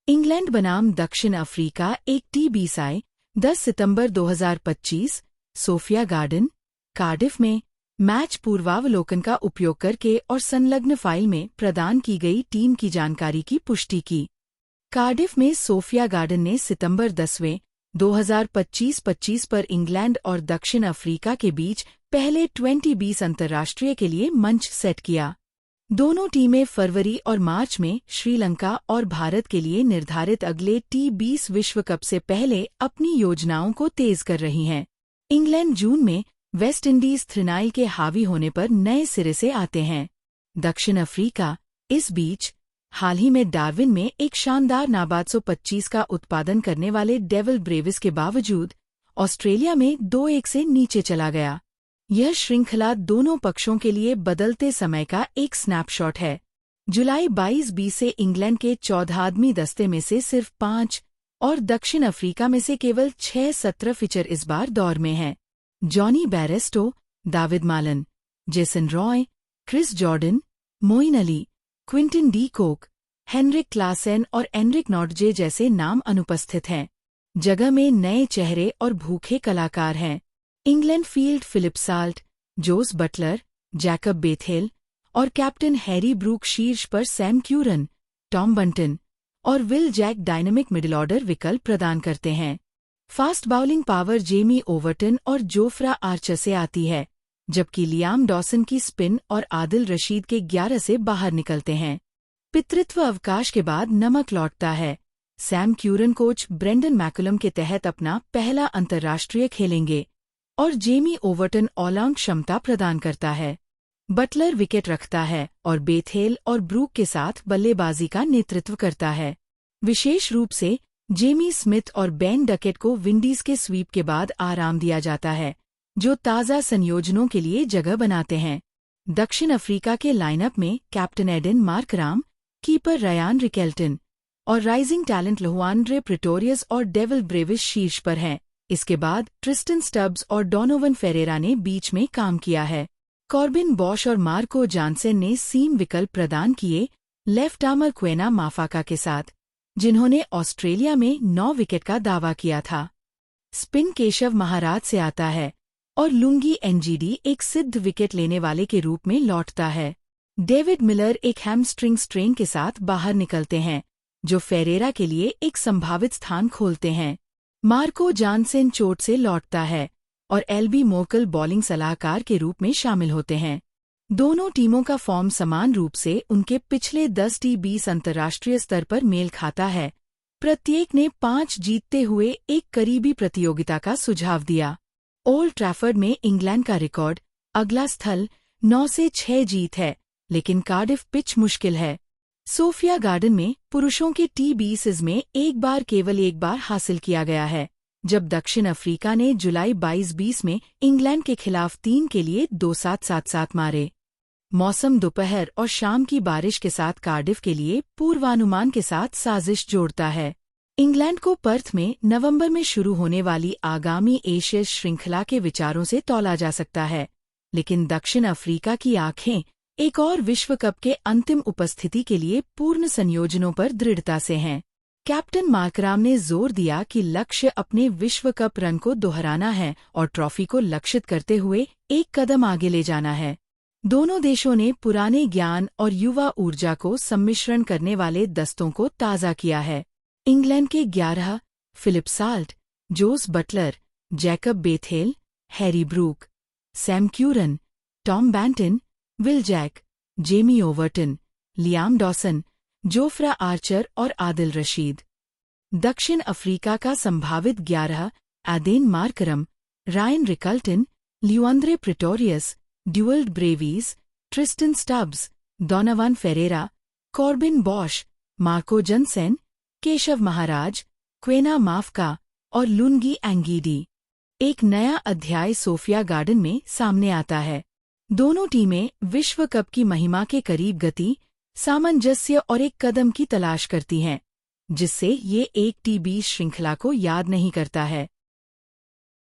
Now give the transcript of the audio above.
England बनाम दक्षिण Africa एक T20 आए 10 सितंबर 2025 सोफिया गार्डन, कार्डिफ में मैच पूर्वावलोकन का उपयोग करके और संलग्न फाइल में प्रदान की गई टीम की जानकारी की पुष्टि की। कार्डिफ में सोफिया गार्डन ने सितंबर 10वें 2025 पर इंग्लैंड और दक्षिण अफ्रीका के बीच पहले T20 अंतर्राष्ट्रीय के लिए मंच सेट किया। दोनों टीमें फरवरी और मार्च में श्रीलंका और भारत के लिए निर्धारित अगले T20 विश्व कप से पहले अपनी योजनाओं को तेज कर रही हैं। इंग्लैंड जून में वेस्ट इंडीज थ्रिनाइल के हावी होने पर नए सिरे से आते हैं। दक्षिण अफ्रीका इस बीच हाल ही में डार्विन में एक शानदार नाबाद 125 का उत्पादन करने वाले डेविल ब्रेविस के बावजूद ऑस्ट्रेलिया में 2-1 से नीचे चला गया। यह श्रृंखला दोनों पक्षों के लिए बदलते समय का एक स्नैपशॉट है। जुलाई 22-20 से इंग्लैंड के 14 आदमी दस्ते में से सिर्फ 5 और दक्षिण अफ्रीका में से केवल 6 17 फीचर इस बार दौर में हैं। Jonny Bairstow, Dawid Malan, Jason Roy, Chris Jordan, Moeen Ali, Quinton de Kock, Heinrich Klaasen और एनरिक नॉर्टजे जैसे नाम अनुपस्थित हैं। जगह में नए चेहरे और भूखे कलाकार हैं। England field Philip Salt, Jos Buttler, Jacob Bethell और कैप्टन हैरी ब्रूक शीर्ष पर सैम क्यूरन, टॉम बंटन और Will Jacks dynamic middle order विकल्प प्रदान करते हैं। Fast bowling power Jamie Overton और जोफ्रा आर्चर से आती है, जबकि लियाम डॉसन की स्पिन और आदिल रशीद के 11 से बाहर निकलते हैं। पितृत्व अवकाश के बाद नमक लौटता है। Sam Curran coach Brendon McCullum के तहत अपना पहला अंतर्राष्ट्रीय खेलेंगे और जेमी ओवरटन ऑलराउंड क्षमता प्रदान करता है। बटलर विकेट रखता है और बेथेल और ब्रूक के साथ बल्लेबाजी का नेतृत्व करता है। विशेष रूप से जेमी स्मिथ और बेन डकेट को विंडीज के स्वीप के बाद आराम दिया जाता है, जो ताज़ा संयोजनों के लिए जगह बनाते हैं। दक्षिण अफ्रीका के लाइनअप में captain Aiden Markram, keeper Ryan Rickelton और राइजिंग टैलेंट लुआंड्रे प्रिटोरियस और डेविल ब्रेविस शीर्ष पर हैं। इसके बाद ट्रिस्टन स्टब्स और डोनोवन फेरेरा ने बीच में काम किया है। कॉर्बिन बॉश और मार्को जानसेन ने सीम विकल्प प्रदान किए लेफ्ट आर्मर क्वेना माफाका के साथ, जिन्होंने ऑस्ट्रेलिया में 9 विकेट का दावा किया था। स्पिन केशव महाराज से आता है और लुंगी एनजीडी एक सिद्ध विकेट लेने वाले के रूप में लौटता है। डेविड मिलर एक हैमस्ट्रिंग स्ट्रेन के साथ बाहर निकलते हैं, जो फेरेरा के लिए एक संभावित स्थान खोलते हैं। मार्को जानसेन चोट से लौटता है और एलबी मोकल बॉलिंग सलाहकार के रूप में शामिल होते हैं। दोनों टीमों का फॉर्म समान रूप से उनके पिछले 10 T20 अंतर्राष्ट्रीय स्तर पर मेल खाता है। प्रत्येक ने 5 जीतते हुए एक करीबी प्रतियोगिता का सुझाव दिया। ओल्ड ट्रैफर्ड में इंग्लैंड का रिकॉर्ड अगला स्थल 9 से 6 जीत है, लेकिन कार्डिफ पिच मुश्किल है। सोफिया गार्डन में पुरुषों के T20 में केवल एक बार हासिल किया गया है, जब दक्षिण अफ्रीका ने जुलाई 22-20 में इंग्लैंड के खिलाफ 3 के लिए 2-7-7-7 मारे। मौसम दोपहर और शाम की बारिश के साथ कार्डिफ के लिए पूर्वानुमान के साथ साजिश जोड़ता है। इंग्लैंड को पर्थ में नवंबर में शुरू होने वाली आगामी एशियस श्रृंखला के विचारों से तौला जा सकता है, लेकिन दक्षिण अफ्रीका की आंखें एक और विश्व कप के अंतिम उपस्थिति के लिए पूर्ण संयोजनों पर दृढ़ता से हैं। कैप्टन मार्कराम ने जोर दिया कि लक्ष्य अपने विश्व कप रन को दोहराना है और ट्रॉफी को लक्षित करते हुए एक कदम आगे ले जाना है। दोनों देशों ने पुराने ज्ञान और युवा ऊर्जा को सम्मिश्रण करने वाले दस्तों को ताज़ा किया है। इंग्लैंड के 11 Philip Salt, Jos Buttler, Jacob Bethell, Harry Brook, Sam Curran, Tom Banton, Will Jack, Jamie Overton, Liam Dawson, Jofra Archer और आदिल रशीद। दक्षिण अफ्रीका का संभावित 11 Aiden Markram, Ryan Rickelton, Lhuandre Pretorius, Dewald Brevis, Tristan Stubbs, Donovan Ferreira, Corbin Bosch, Marco Jansen, Keshav Maharaj, Kwena Maphaka और Lungi Ngidi. एक नया अध्याय Sophia garden में सामने आता है। दोनों टीमें विश्व कप की महिमा के करीब गति, सामंजस्य और एक कदम की तलाश करती हैं, जिससे ये एक T20 श्रृंखला को याद नहीं करता है।